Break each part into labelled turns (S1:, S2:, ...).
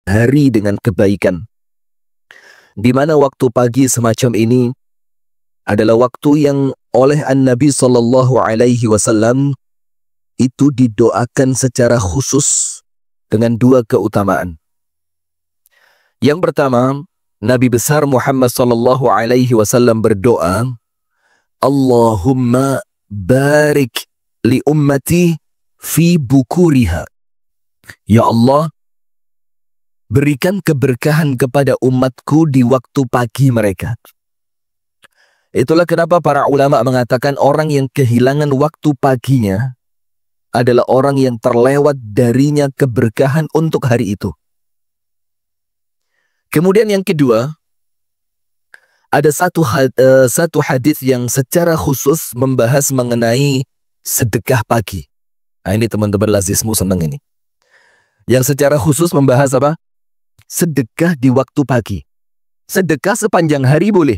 S1: hari dengan kebaikan. Di mana waktu pagi semacam ini adalah waktu yang oleh An-Nabi SAW itu didoakan secara khusus dengan dua keutamaan. Yang pertama, Nabi besar Muhammad SAW berdoa, Allahumma barik li ummati fi bukuriha. Ya Allah, berikan keberkahan kepada umatku di waktu pagi mereka. Itulah kenapa para ulama mengatakan orang yang kehilangan waktu paginya adalah orang yang terlewat darinya keberkahan untuk hari itu. Kemudian yang kedua, ada satu hadis yang secara khusus membahas mengenai sedekah pagi. Nah, ini teman-teman lazismu senang ini. Yang secara khusus membahas apa? Sedekah di waktu pagi. Sedekah sepanjang hari boleh.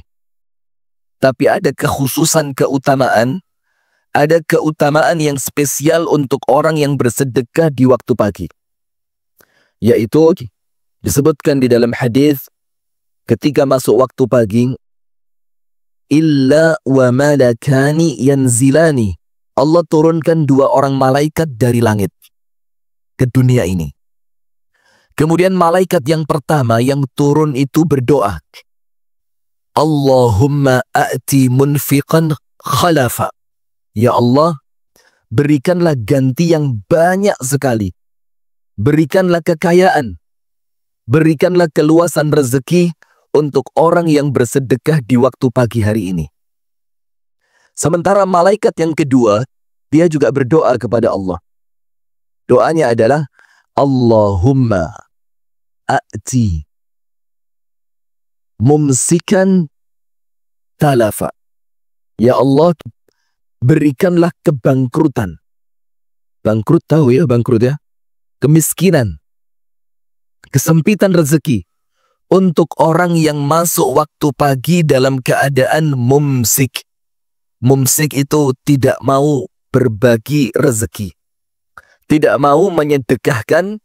S1: Tapi ada kekhususan keutamaan, ada keutamaan yang spesial untuk orang yang bersedekah di waktu pagi. Yaitu disebutkan di dalam hadis ketika masuk waktu pagi, illa wa malakani yanzilani. Allah turunkan dua orang malaikat dari langit ke dunia ini. Kemudian malaikat yang pertama yang turun itu berdoa, Allahumma a'ti munfiqan khalafa. Ya Allah, berikanlah ganti yang banyak sekali. Berikanlah kekayaan. Berikanlah keluasan rezeki untuk orang yang bersedekah di waktu pagi hari ini. Sementara malaikat yang kedua, dia juga berdoa kepada Allah. Doanya adalah, Allahumma a'ti mumsikan talafa. Ya Allah, berikanlah kebangkrutan. Bangkrut tahu ya, bangkrut ya? Kemiskinan. Kesempitan rezeki untuk orang yang masuk waktu pagi dalam keadaan mumsik. Mumsik itu tidak mau berbagi rezeki, tidak mau menyedekahkan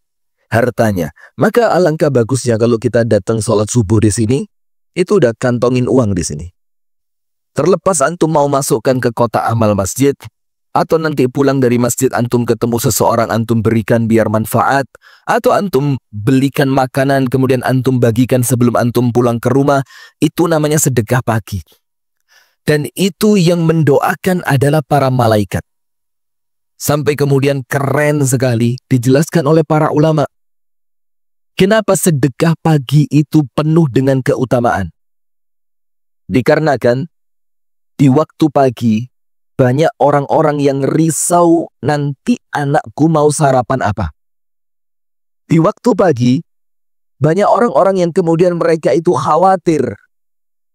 S1: hartanya. Maka alangkah bagusnya kalau kita datang sholat subuh di sini, itu udah kantongin uang di sini. Terlepas antum mau masukkan ke kotak amal masjid, atau nanti pulang dari masjid antum ketemu seseorang antum berikan biar manfaat, atau antum belikan makanan kemudian antum bagikan sebelum antum pulang ke rumah, itu namanya sedekah pagi. Dan itu yang mendoakan adalah para malaikat. Sampai kemudian keren sekali dijelaskan oleh para ulama. Kenapa sedekah pagi itu penuh dengan keutamaan? Dikarenakan di waktu pagi banyak orang-orang yang risau nanti anakku mau sarapan apa. Di waktu pagi banyak orang-orang yang kemudian mereka itu khawatir,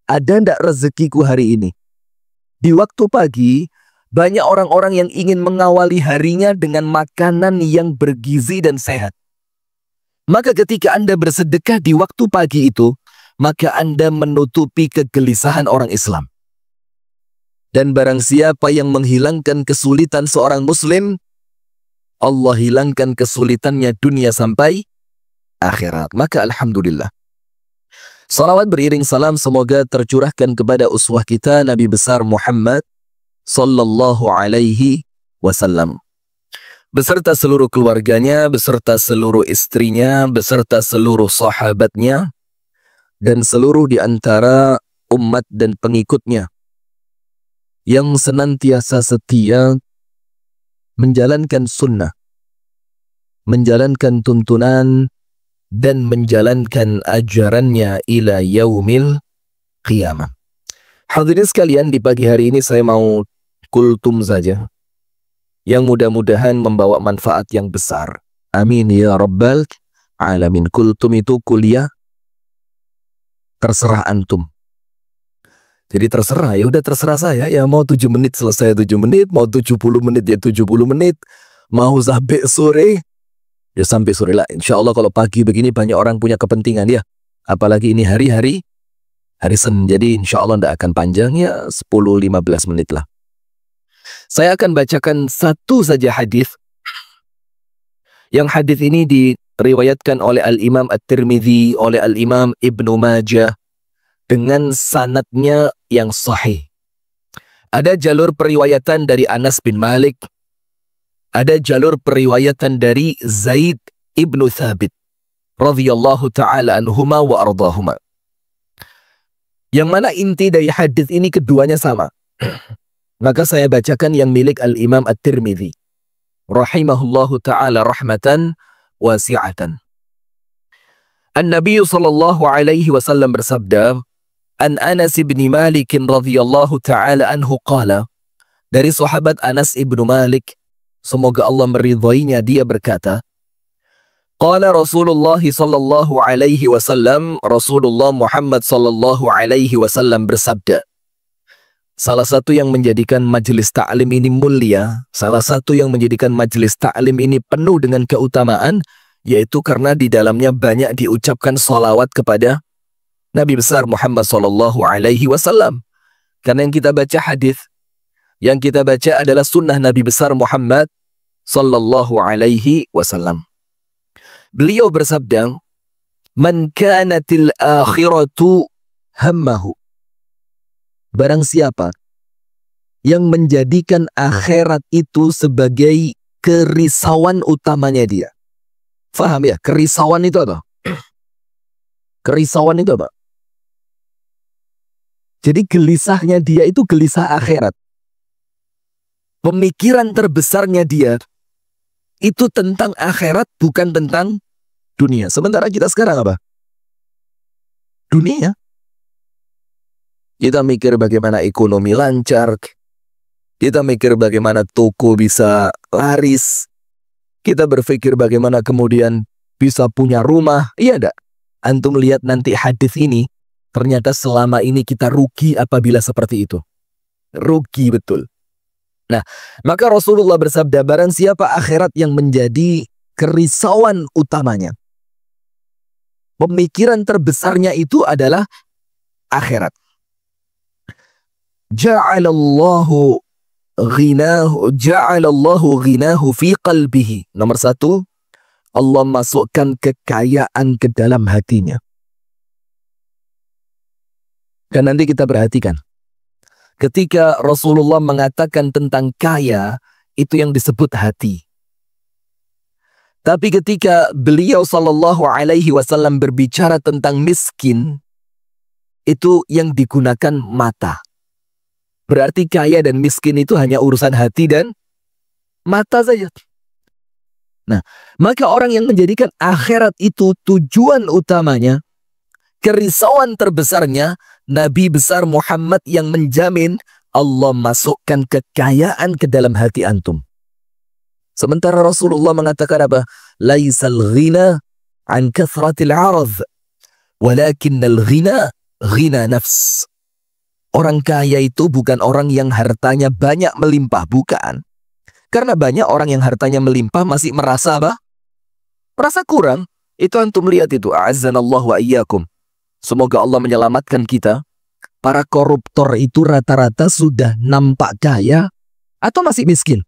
S1: ada ndak rezekiku hari ini. Di waktu pagi banyak orang-orang yang ingin mengawali harinya dengan makanan yang bergizi dan sehat. Maka ketika Anda bersedekah di waktu pagi itu, maka Anda menutupi kegelisahan orang Islam. Dan barang siapa yang menghilangkan kesulitan seorang muslim, Allah hilangkan kesulitannya dunia sampai akhirat. Maka alhamdulillah. Salawat beriring salam semoga tercurahkan kepada uswah kita Nabi besar Muhammad sallallahu alaihi wasallam. Beserta seluruh keluarganya, beserta seluruh istrinya, beserta seluruh sahabatnya, dan seluruh di antara umat dan pengikutnya yang senantiasa setia menjalankan sunnah, menjalankan tuntunan, dan menjalankan ajarannya ila yaumil qiyamah. Hadirin sekalian, di pagi hari ini saya mau kultum saja yang mudah-mudahan membawa manfaat yang besar. Amin ya rabbal alamin. Kultum itu kuliah, terserah antum. Jadi terserah, ya udah terserah saya. Ya mau 7 menit selesai 7 menit, mau 70 menit ya 70 menit, mau sampai sore ya sampai sore lah. Insya Allah kalau pagi begini banyak orang punya kepentingan ya. Apalagi ini hari Senin. Jadi insya Allah tidak akan panjang ya 10-15 menit lah. Saya akan bacakan satu saja hadis. Yang hadis ini riwayatkan oleh Al-Imam At-Tirmidzi, oleh Al-Imam Ibnu Majah dengan sanadnya yang sahih. Ada jalur periwayatan dari Anas bin Malik, ada jalur periwayatan dari Zaid ibnu Thabit radhiyallahu ta'ala anhuma wa ardahuma. Yang mana inti dari hadis ini keduanya sama. Maka saya bacakan yang milik Al-Imam At-Tirmidzi rahimahullahu ta'ala rahmatan wasi'atan. An-Nabi sallallahu alaihi wasallam bersabda, An Anas bin Malik radhiyallahu ta'ala anhu qala, dari sahabat Anas ibnu Malik, semoga Allah meridhoinya, dia berkata, Qala Rasulullah sallallahu alaihi wasallam, Rasulullah Muhammad sallallahu alaihi wasallam bersabda, salah satu yang menjadikan majelis ta'lim ini mulia, salah satu yang menjadikan majelis ta'lim ini penuh dengan keutamaan, yaitu karena di dalamnya banyak diucapkan salawat kepada Nabi besar Muhammad sallallahu alaihi wasallam. Karena yang kita baca hadis, yang kita baca adalah sunnah Nabi besar Muhammad sallallahu alaihi wasallam. Beliau bersabda, Man kanatil akhiratu hammahu. Barang siapa yang menjadikan akhirat itu sebagai kerisauan utamanya dia. Faham ya? Kerisauan itu apa? Kerisauan itu apa? Jadi gelisahnya dia itu gelisah akhirat. Pemikiran terbesarnya dia itu tentang akhirat, bukan tentang dunia. Sementara kita sekarang apa? Dunia. Kita mikir bagaimana ekonomi lancar. Kita mikir bagaimana toko bisa laris. Kita berpikir bagaimana kemudian bisa punya rumah. Iya enggak? Antum lihat nanti hadis ini. Ternyata selama ini kita rugi apabila seperti itu. Rugi betul. Nah, maka Rasulullah bersabda, barang siapa akhirat yang menjadi kerisauan utamanya. Pemikiran terbesarnya itu adalah akhirat. Ja'alallahu ghinahu fi qalbihi. Nomor satu, Allah masukkan kekayaan ke dalam hatinya. Dan nanti kita perhatikan. Ketika Rasulullah mengatakan tentang kaya, itu yang disebut hati. Tapi ketika beliau sallallahu alaihi wasallam berbicara tentang miskin, itu yang digunakan mata. Berarti kaya dan miskin itu hanya urusan hati dan mata saja. Nah, maka orang yang menjadikan akhirat itu tujuan utamanya, kerisauan terbesarnya, Nabi besar Muhammad yang menjamin Allah masukkan kekayaan ke dalam hati antum. Sementara Rasulullah mengatakan apa? Laisal ghina an kathratil 'arad, walakinnal ghina ghina nafs. Orang kaya itu bukan orang yang hartanya banyak melimpah, bukan. Karena banyak orang yang hartanya melimpah masih merasa apa? Merasa kurang. Itu antum lihat itu. A'azzanallahu wa iyyakum. Semoga Allah menyelamatkan kita. Para koruptor itu rata-rata sudah nampak kaya atau masih miskin.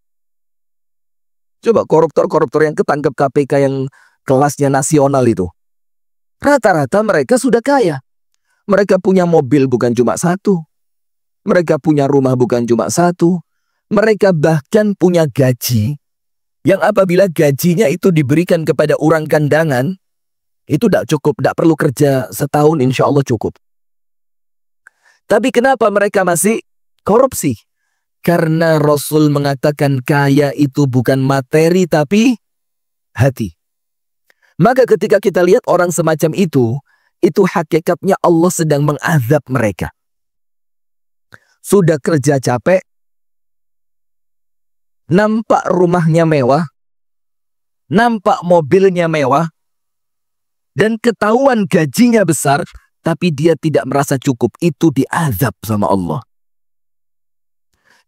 S1: Coba koruptor-koruptor yang ketangkep KPK yang kelasnya nasional itu. Rata-rata mereka sudah kaya. Mereka punya mobil bukan cuma satu. Mereka punya rumah bukan cuma satu. Mereka bahkan punya gaji yang apabila gajinya itu diberikan kepada orang kandangan, itu tidak cukup, tidak perlu kerja setahun, insya Allah cukup. Tapi kenapa mereka masih korupsi? Karena Rasul mengatakan kaya itu bukan materi tapi hati. Maka ketika kita lihat orang semacam itu hakikatnya Allah sedang mengazab mereka. Sudah kerja capek, nampak rumahnya mewah, nampak mobilnya mewah, dan ketahuan gajinya besar, tapi dia tidak merasa cukup. Itu diazab sama Allah.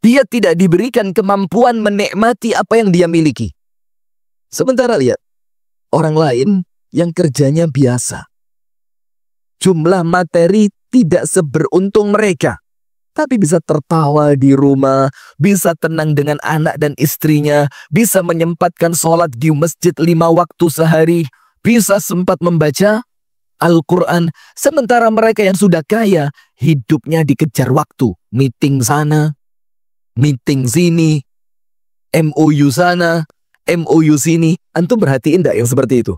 S1: Dia tidak diberikan kemampuan menikmati apa yang dia miliki. Sementara lihat, orang lain yang kerjanya biasa. Jumlah materi tidak seberuntung mereka. Tapi bisa tertawa di rumah, bisa tenang dengan anak dan istrinya, bisa menyempatkan sholat di masjid 5 waktu sehari, bisa sempat membaca Al-Quran. Sementara mereka yang sudah kaya, hidupnya dikejar waktu. Meeting sana, meeting sini, MOU sana, MOU sini. Antum perhatiin enggak yang seperti itu?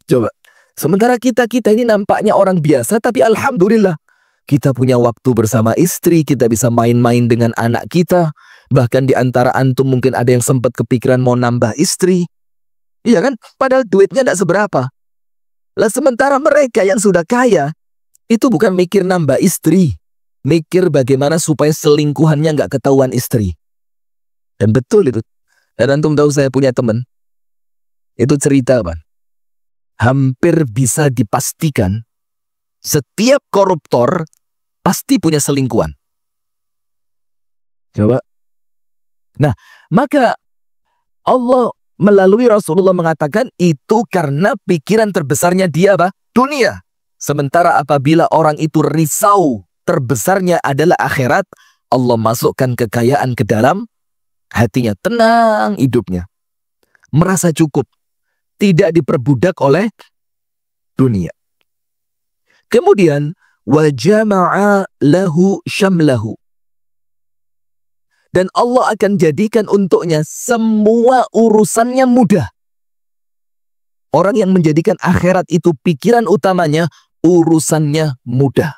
S1: Coba. Sementara kita ini nampaknya orang biasa, tapi alhamdulillah. Kita punya waktu bersama istri, kita bisa main-main dengan anak kita. Bahkan di antara antum mungkin ada yang sempat kepikiran mau nambah istri. Iya kan? Padahal duitnya tidak seberapa. Lah sementara mereka yang sudah kaya, itu bukan mikir nambah istri. Mikir bagaimana supaya selingkuhannya nggak ketahuan istri. Dan betul itu. Dan antum tahu saya punya teman. Itu cerita, Pak. Hampir bisa dipastikan setiap koruptor pasti punya selingkuhan. Coba. Nah, maka Allah melalui Rasulullah mengatakan itu karena pikiran terbesarnya dia apa? Dunia. Sementara apabila orang itu risau terbesarnya adalah akhirat, Allah masukkan kekayaan ke dalam hatinya. Tenang hidupnya. Merasa cukup. Tidak diperbudak oleh dunia. Kemudian wajama'a lahu syamlahu. Dan Allah akan jadikan untuknya semua urusannya mudah. Orang yang menjadikan akhirat itu pikiran utamanya, urusannya mudah.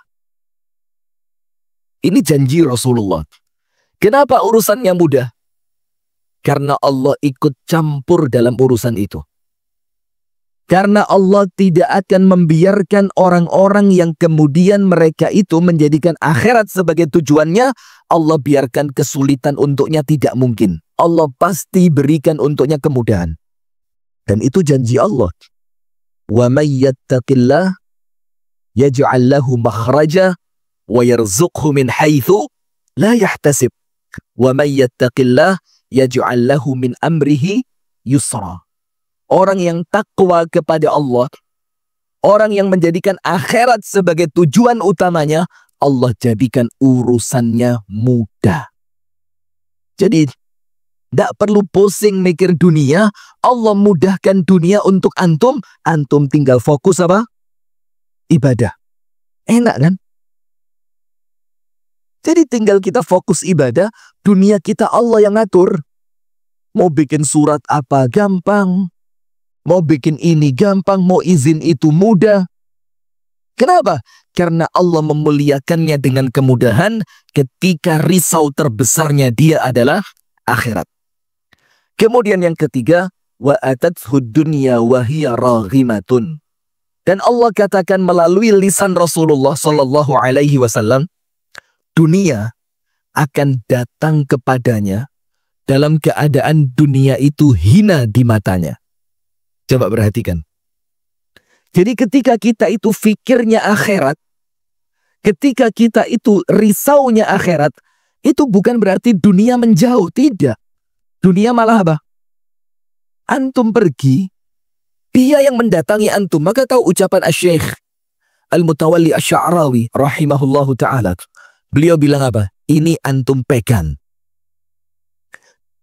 S1: Ini janji Rasulullah. Kenapa urusannya mudah? Karena Allah ikut campur dalam urusan itu. Karena Allah tidak akan membiarkan orang-orang yang kemudian mereka itu menjadikan akhirat sebagai tujuannya, Allah biarkan kesulitan untuknya, tidak mungkin. Allah pasti berikan untuknya kemudahan. Dan itu janji Allah. Wa may yattaqillah yaj'al lahu makhraja wa yarzuqhu min haitsu la yahtasib. Wa may yattaqillah yaj'al lahu min amrihi yusra. Orang yang takwa kepada Allah, orang yang menjadikan akhirat sebagai tujuan utamanya, Allah jadikan urusannya mudah. Jadi, tidak perlu pusing mikir dunia, Allah mudahkan dunia untuk antum, antum tinggal fokus apa? Ibadah. Enak kan? Jadi tinggal kita fokus ibadah, dunia kita Allah yang ngatur. Mau bikin surat apa gampang. Mau bikin ini gampang, mau izin itu mudah. Kenapa? Karena Allah memuliakannya dengan kemudahan ketika risau terbesarnya dia adalah akhirat. Kemudian yang ketiga, wa atathu dunya wa hiya raghimatun. Dan Allah katakan melalui lisan Rasulullah sallallahu alaihi wasallam, dunia akan datang kepadanya dalam keadaan dunia itu hina di matanya. Coba perhatikan. Jadi ketika kita itu fikirnya akhirat, ketika kita itu risaunya akhirat, itu bukan berarti dunia menjauh, tidak. Dunia malah apa? Antum pergi, dia yang mendatangi antum. Maka tahu ucapan Asy-Syaikh Al-Mutawalli Asy-Sya'rawi rahimahullahu ta'ala. Beliau bilang apa? Ini antum pegang.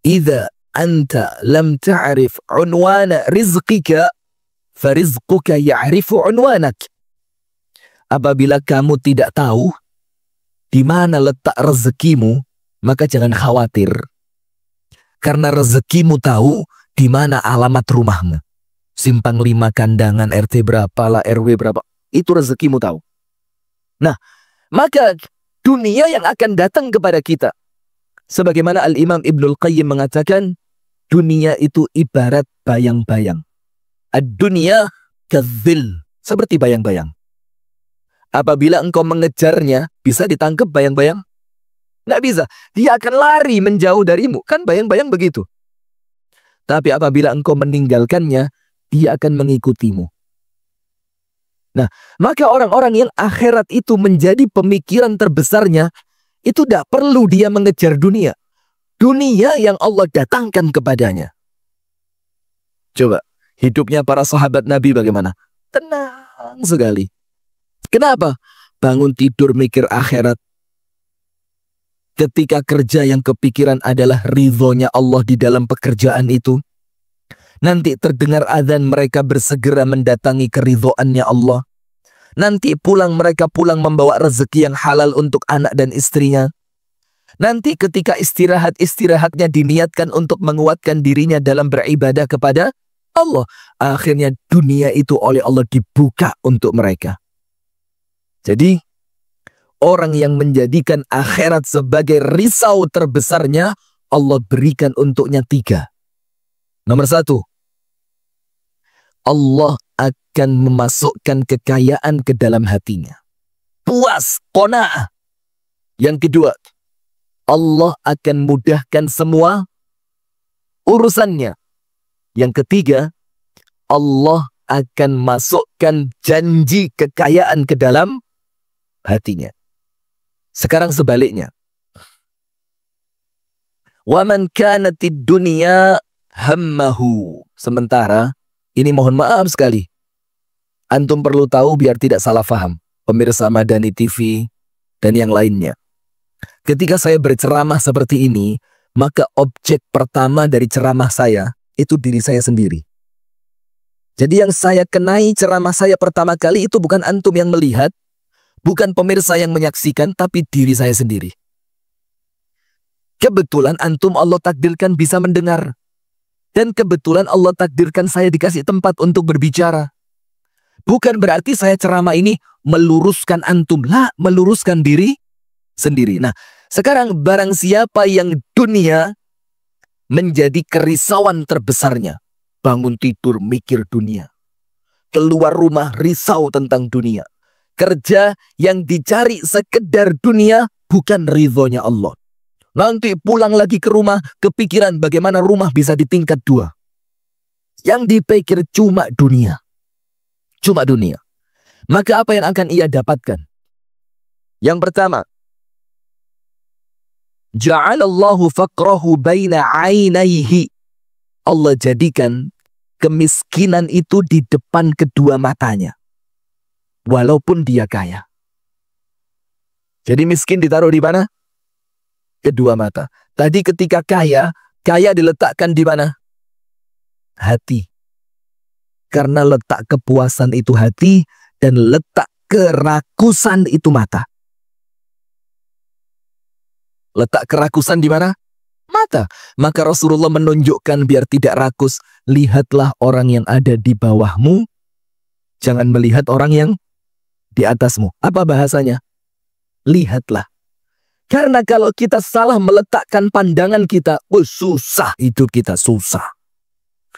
S1: Idza anta lam ta'rif unwana rizqika farizquka ya'rifu unwanak. Apabila kamu tidak tahu di mana letak rezekimu, maka jangan khawatir. Karena rezekimu tahu di mana alamat rumahmu. Simpang 5 Kandangan RT berapa lah, RW berapa. Itu rezekimu tahu. Nah, maka dunia yang akan datang kepada kita. Sebagaimana Al-Imam Ibnul Qayyim mengatakan, dunia itu ibarat bayang-bayang. Ad-dunya kadzil, seperti bayang-bayang. Apabila engkau mengejarnya, bisa ditangkap bayang-bayang? Nggak bisa. Dia akan lari menjauh darimu. Kan bayang-bayang begitu. Tapi apabila engkau meninggalkannya, dia akan mengikutimu. Nah, maka orang-orang yang akhirat itu menjadi pemikiran terbesarnya, itu tidak perlu dia mengejar dunia. Dunia yang Allah datangkan kepadanya. Coba, hidupnya para sahabat Nabi bagaimana? Tenang sekali. Kenapa? Bangun tidur mikir akhirat. Ketika kerja yang kepikiran adalah ridhonya Allah di dalam pekerjaan itu. Nanti terdengar azan mereka bersegera mendatangi keridhoannya Allah. Nanti mereka pulang membawa rezeki yang halal untuk anak dan istrinya. Nanti ketika istirahatnya diniatkan untuk menguatkan dirinya dalam beribadah kepada Allah. Akhirnya dunia itu oleh Allah dibuka untuk mereka. Jadi orang yang menjadikan akhirat sebagai risau terbesarnya, Allah berikan untuknya 3. Nomor 1, Allah akan memasukkan kekayaan ke dalam hatinya. Puas, qanaah. Yang kedua, Allah akan mudahkan semua urusannya. Yang ketiga, Allah akan masukkan janji kekayaan ke dalam hatinya. Sekarang sebaliknya. Wa man kanatid dunya hammahu. Sementara, ini mohon maaf sekali. Antum perlu tahu biar tidak salah faham. Pemirsa Madani TV dan yang lainnya. Ketika saya berceramah seperti ini, maka objek pertama dari ceramah saya itu diri saya sendiri. Jadi yang saya kenai ceramah saya pertama kali itu bukan antum yang melihat, bukan pemirsa yang menyaksikan, tapi diri saya sendiri. Kebetulan antum Allah takdirkan bisa mendengar. Dan kebetulan Allah takdirkan saya dikasih tempat untuk berbicara. Bukan berarti saya ceramah ini meluruskan antum. Lah, meluruskan diri sendiri. Nah, sekarang barang siapa yang dunia menjadi kerisauan terbesarnya. Bangun tidur mikir dunia. Keluar rumah risau tentang dunia. Kerja yang dicari sekedar dunia bukan ridhonya Allah. Nanti pulang lagi ke rumah, kepikiran bagaimana rumah bisa di tingkat 2. Yang dipikir cuma dunia. Cuma dunia. Maka apa yang akan ia dapatkan? Yang pertama, ja'alallahu faqrahu baina ainaihi. Allah jadikan kemiskinan itu di depan kedua matanya. Walaupun dia kaya. Jadi miskin ditaruh di mana? Kedua mata. Tadi ketika kaya diletakkan di mana? Hati. Karena letak kepuasan itu hati dan letak kerakusan itu mata. Letak kerakusan di mana? Mata. Maka Rasulullah menunjukkan biar tidak rakus, lihatlah orang yang ada di bawahmu, jangan melihat orang yang di atasmu. Apa bahasanya? Lihatlah. Karena kalau kita salah meletakkan pandangan kita, susah hidup kita, susah.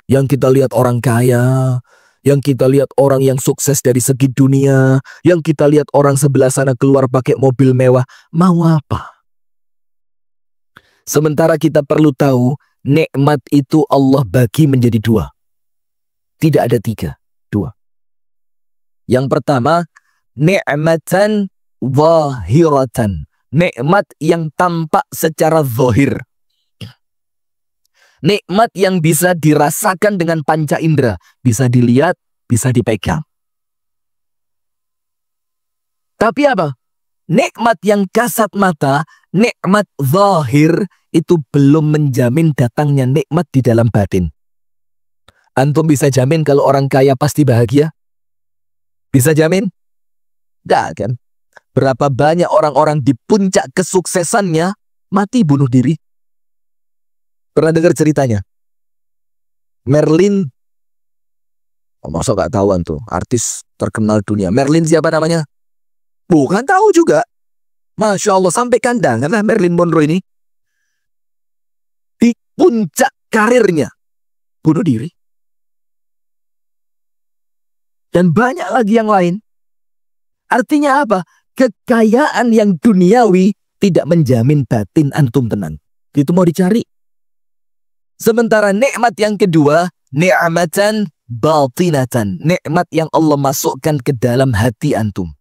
S1: Yang kita lihat orang kaya, yang kita lihat orang yang sukses dari segi dunia, yang kita lihat orang sebelah sana keluar pakai mobil mewah, mau apa? Sementara kita perlu tahu, nikmat itu Allah bagi menjadi 2. Tidak ada 3, 2. Yang pertama, ni'matan zahiratan. Nikmat yang tampak secara zahir. Nikmat yang bisa dirasakan dengan panca indera. Bisa dilihat, bisa dipegang. Tapi apa? Nikmat yang kasat mata, nikmat zahir, itu belum menjamin datangnya nikmat di dalam batin. Antum bisa jamin kalau orang kaya pasti bahagia? Bisa jamin? Tidak kan? Berapa banyak orang-orang di puncak kesuksesannya mati bunuh diri? Pernah dengar ceritanya? Merlin, masa gak tahu tuh, artis terkenal dunia. Merlin siapa namanya? Bukan tahu juga. Masya Allah, sampai kandangan lah Marilyn Monroe ini. Di puncak karirnya bunuh diri. Dan banyak lagi yang lain. Artinya apa? Kekayaan yang duniawi tidak menjamin batin antum tenang. Itu mau dicari. Sementara nikmat yang kedua, ni'matan batinatan. Nikmat yang Allah masukkan ke dalam hati antum.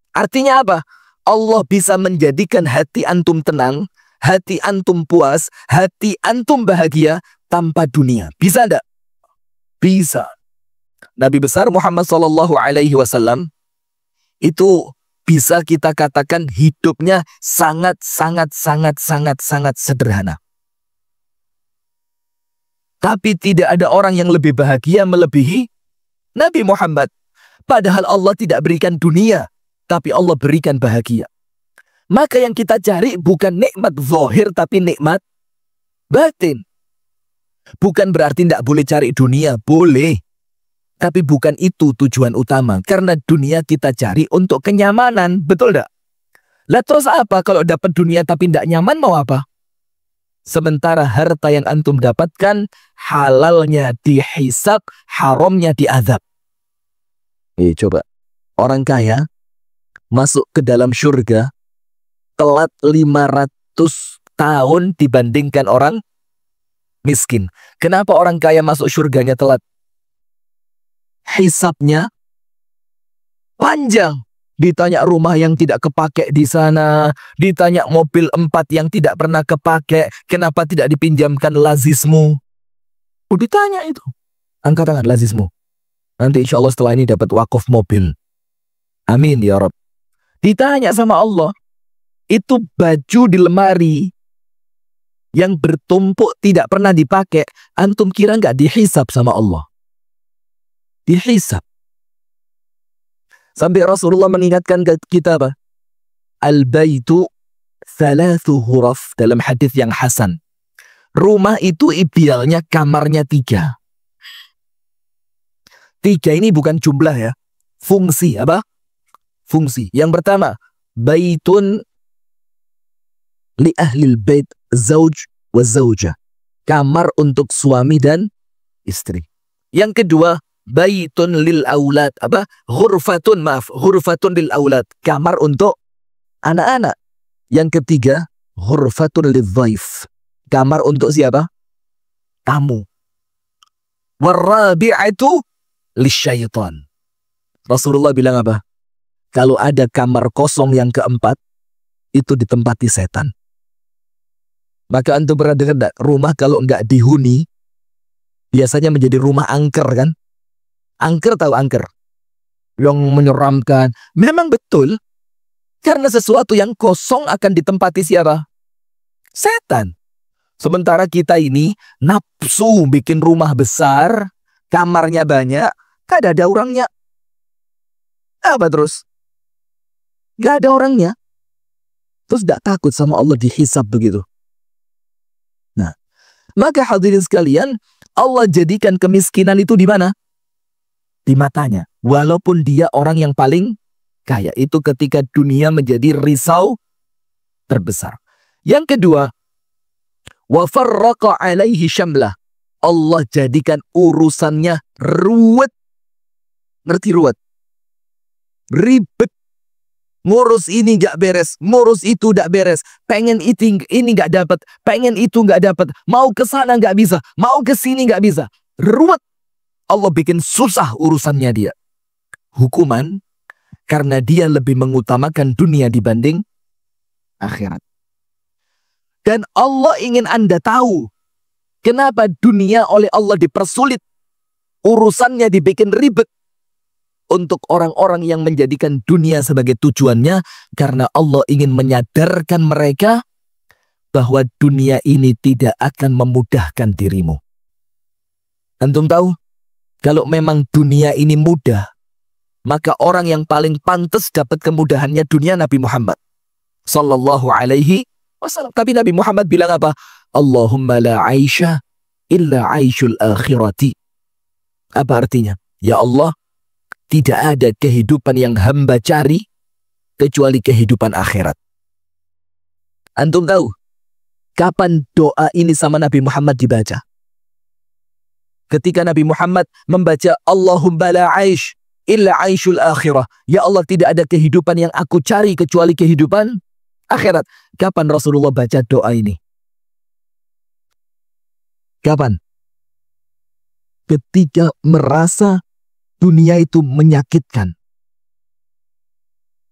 S1: Artinya apa? Allah bisa menjadikan hati antum tenang, hati antum puas, hati antum bahagia tanpa dunia. Bisa enggak? Bisa. Nabi besar Muhammad SAW itu bisa kita katakan hidupnya sangat sederhana. Tapi tidak ada orang yang lebih bahagia melebihi Nabi Muhammad. Padahal Allah tidak berikan dunia, tapi Allah berikan bahagia. Maka yang kita cari bukan nikmat zahir, tapi nikmat batin. Bukan berarti tidak boleh cari dunia, boleh. Tapi bukan itu tujuan utama. Karena dunia kita cari untuk kenyamanan, betul tidak? Lah terus apa kalau dapat dunia tapi tidak nyaman, mau apa? Sementara harta yang antum dapatkan, halalnya dihisab, haramnya diazab. Coba, orang kaya masuk ke dalam surga telat 500 tahun dibandingkan orang miskin. Kenapa orang kaya masuk surganya telat? Hisabnya panjang. Ditanya rumah yang tidak kepake di sana, ditanya mobil 4 yang tidak pernah kepake, kenapa tidak dipinjamkan lazismu? Ditanya itu. Angkat tangan lazismu. Nanti insya Allah setelah ini dapat wakaf mobil. Amin ya Rabb. Ditanya sama Allah, itu baju di lemari yang bertumpuk tidak pernah dipakai, antum kira nggak dihisab sama Allah? Dihisab. Sampai Rasulullah mengingatkan kita apa? Al-baitu thalathu huraf, dalam hadis yang hasan. Rumah itu idealnya kamarnya 3. 3 ini bukan jumlah ya. Fungsi apa? Fungsi. Yang pertama, baitun li ahlil bait zauj wa zaujah. Kamar untuk suami dan istri. Yang kedua, baitun lil aulad, apa? Ghurfatun lil aulad. Kamar untuk anak-anak. Yang ketiga, ghurfatun lil dhaif. Kamar untuk siapa? Tamu. Warabi'atu lisyaitan. Rasulullah bilang apa? Kalau ada kamar kosong yang keempat, itu ditempati setan. Maka antum pernah dengar enggak? Rumah kalau enggak dihuni, biasanya menjadi rumah angker kan? Angker, tahu angker? Yang menyeramkan. Memang betul. Karena sesuatu yang kosong akan ditempati siapa? Setan. Sementara kita ini nafsu bikin rumah besar, kamarnya banyak, gak ada orangnya. Apa terus? Gak ada orangnya. Terus gak takut sama Allah dihisab begitu. Nah, maka hadirin sekalian, Allah jadikan kemiskinan itu di mana? Di matanya. Walaupun dia orang yang paling kaya. Itu ketika dunia menjadi risau terbesar. Yang kedua, wa farraqa alaihi syamlah. Allah jadikan urusannya ruwet. Ngerti ruwet? Ribet. Ngurus ini gak beres, ngurus itu gak beres. Pengen ini gak dapat, pengen itu gak dapat. Mau ke sana gak bisa, mau ke sini gak bisa. Ruwet. Allah bikin susah urusannya dia. Hukuman karena dia lebih mengutamakan dunia dibanding akhirat. Dan Allah ingin Anda tahu kenapa dunia oleh Allah dipersulit. Urusannya dibikin ribet. Untuk orang-orang yang menjadikan dunia sebagai tujuannya. Karena Allah ingin menyadarkan mereka bahwa dunia ini tidak akan memudahkan dirimu. Antum tahu? Kalau memang dunia ini mudah, maka orang yang paling pantas dapat kemudahannya dunia Nabi Muhammad sallallahu alaihi wasallam. Tapi Nabi Muhammad bilang apa? Allahumma la aisha illa aishul akhirati. Apa artinya? Ya Allah, tidak ada kehidupan yang hamba cari kecuali kehidupan akhirat. Antum tahu kapan doa ini sama Nabi Muhammad dibaca? Ketika Nabi Muhammad membaca Allahumma la aish illa aishul akhirah. Ya Allah, tidak ada kehidupan yang aku cari kecuali kehidupan akhirat. Kapan Rasulullah baca doa ini? Kapan? Ketika merasa dunia itu menyakitkan.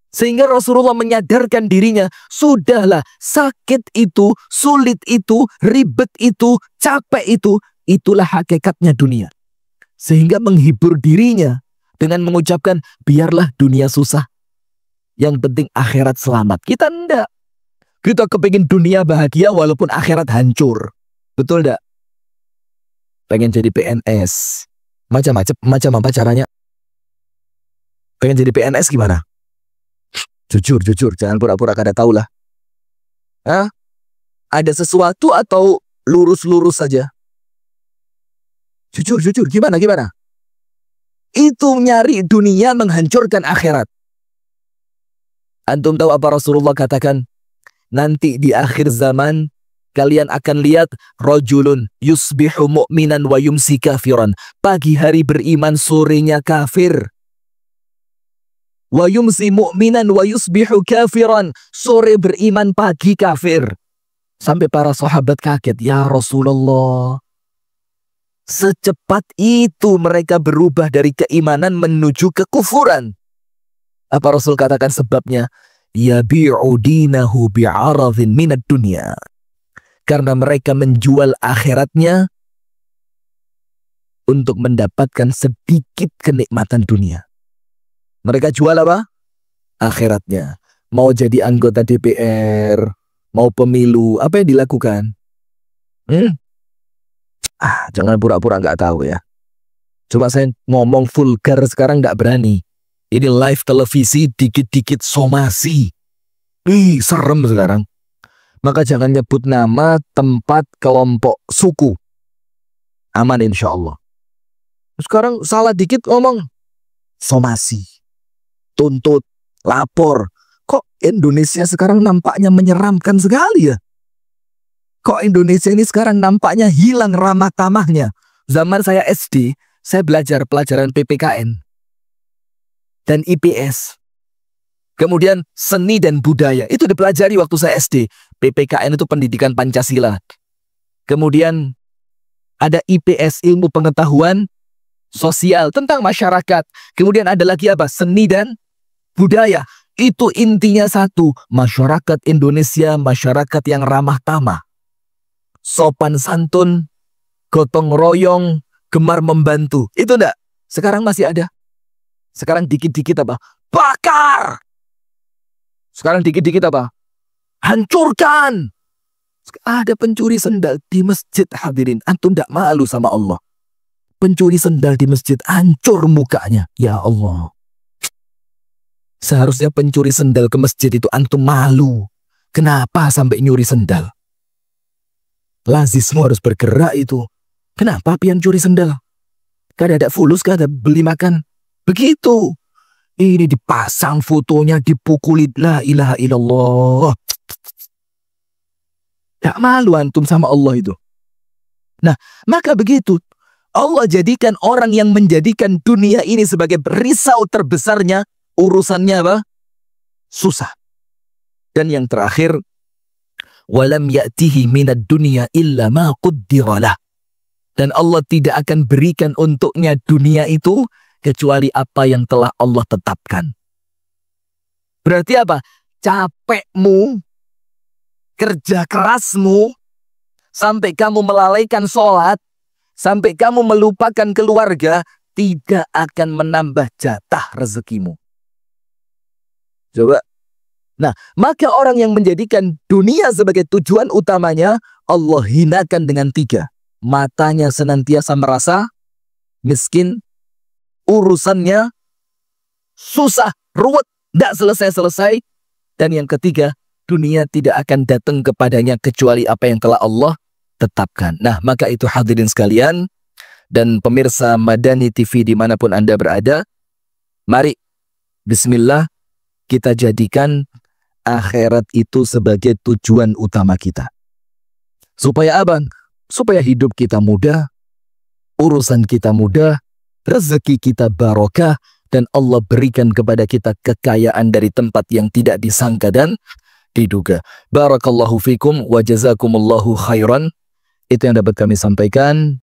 S1: Sehingga Rasulullah menyadarkan dirinya, sudahlah, sakit itu, sulit itu, ribet itu, capek itu, itulah hakikatnya dunia. Sehingga menghibur dirinya dengan mengucapkan, biarlah dunia susah, yang penting akhirat selamat. Kita enggak. Kita kepingin dunia bahagia walaupun akhirat hancur. Betul enggak? pengen jadi PNS. Macam apa caranya? Pengen jadi PNS gimana? Jujur, jangan pura-pura kada tahu lah. Hah? Ada sesuatu atau lurus-lurus saja? Jujur, gimana? Itu nyari dunia menghancurkan akhirat. Antum tahu apa Rasulullah katakan? Nanti di akhir zaman kalian akan lihat rajulun yusbihu mu'minan wa yumsi kafiran. Pagi hari beriman, sorenya kafir. Wa yumsi mu'minan wa yusbihu kafiran. Sore beriman, pagi kafir. Sampai para sahabat kaget, ya Rasulullah. Secepat itu mereka berubah dari keimanan menuju kekufuran. Apa Rasul katakan sebabnya? Yabi'u dinahu bi'aradhin minad dunya. Karena mereka menjual akhiratnya untuk mendapatkan sedikit kenikmatan dunia. Mereka jual apa? Akhiratnya. Mau jadi anggota DPR, mau pemilu, apa yang dilakukan? Jangan pura-pura nggak tahu ya. Coba saya ngomong vulgar sekarang nggak berani. Ini live televisi, dikit-dikit somasi. Serem sekarang. Maka jangan nyebut nama, tempat, kelompok, suku. Aman insya Allah. Sekarang salah dikit ngomong somasi, tuntut, lapor. Kok Indonesia sekarang nampaknya menyeramkan sekali ya? Kok Indonesia ini sekarang nampaknya hilang ramah tamahnya? Zaman saya SD, saya belajar pelajaran PPKN dan IPS. Kemudian seni dan budaya, itu dipelajari waktu saya SD. PPKN itu pendidikan Pancasila. Kemudian ada IPS, ilmu pengetahuan sosial tentang masyarakat. Kemudian ada lagi apa? Seni dan budaya. Itu intinya satu, masyarakat Indonesia, masyarakat yang ramah tamah. Sopan santun, gotong royong, gemar membantu. Itu enggak? Sekarang masih ada. Sekarang dikit-dikit apa? Bakar! Sekarang dikit-dikit apa? Hancurkan! Ada pencuri sendal di masjid, hadirin. Antum enggak malu sama Allah? Pencuri sendal di masjid, hancur mukanya. Ya Allah. Seharusnya pencuri sendal ke masjid itu antum malu. Kenapa sampai nyuri sendal? Lazismu harus bergerak itu. Kenapa pian curi sendal? Kada ada fulus, kada beli makan. Begitu. Ini dipasang fotonya, dipukuli. La ilaha illallah. Tak malu antum sama Allah itu. Nah, maka begitu. Allah jadikan orang yang menjadikan dunia ini sebagai risau terbesarnya. Urusannya apa? Susah. Dan yang terakhir, walam ya'tihi minad dunya illa ma quddiralah. Dan Allah tidak akan berikan untuknya dunia itu kecuali apa yang telah Allah tetapkan. Berarti apa? Capekmu, kerja kerasmu, sampai kamu melalaikan sholat, sampai kamu melupakan keluarga, tidak akan menambah jatah rezekimu. Coba. Nah, maka orang yang menjadikan dunia sebagai tujuan utamanya, Allah hinakan dengan 3. Matanya senantiasa merasa miskin, urusannya susah, ruwet, tidak selesai-selesai. Dan yang ketiga, dunia tidak akan datang kepadanya kecuali apa yang telah Allah tetapkan. Nah, maka itu hadirin sekalian dan pemirsa Madani TV dimanapun Anda berada, mari, bismillah, kita jadikan akhirat itu sebagai tujuan utama kita. Supaya apa? Supaya hidup kita mudah, urusan kita mudah, rezeki kita barokah, dan Allah berikan kepada kita kekayaan dari tempat yang tidak disangka dan diduga. Barakallahu fikum wa jazakumullahu khairan. Itu yang dapat kami sampaikan.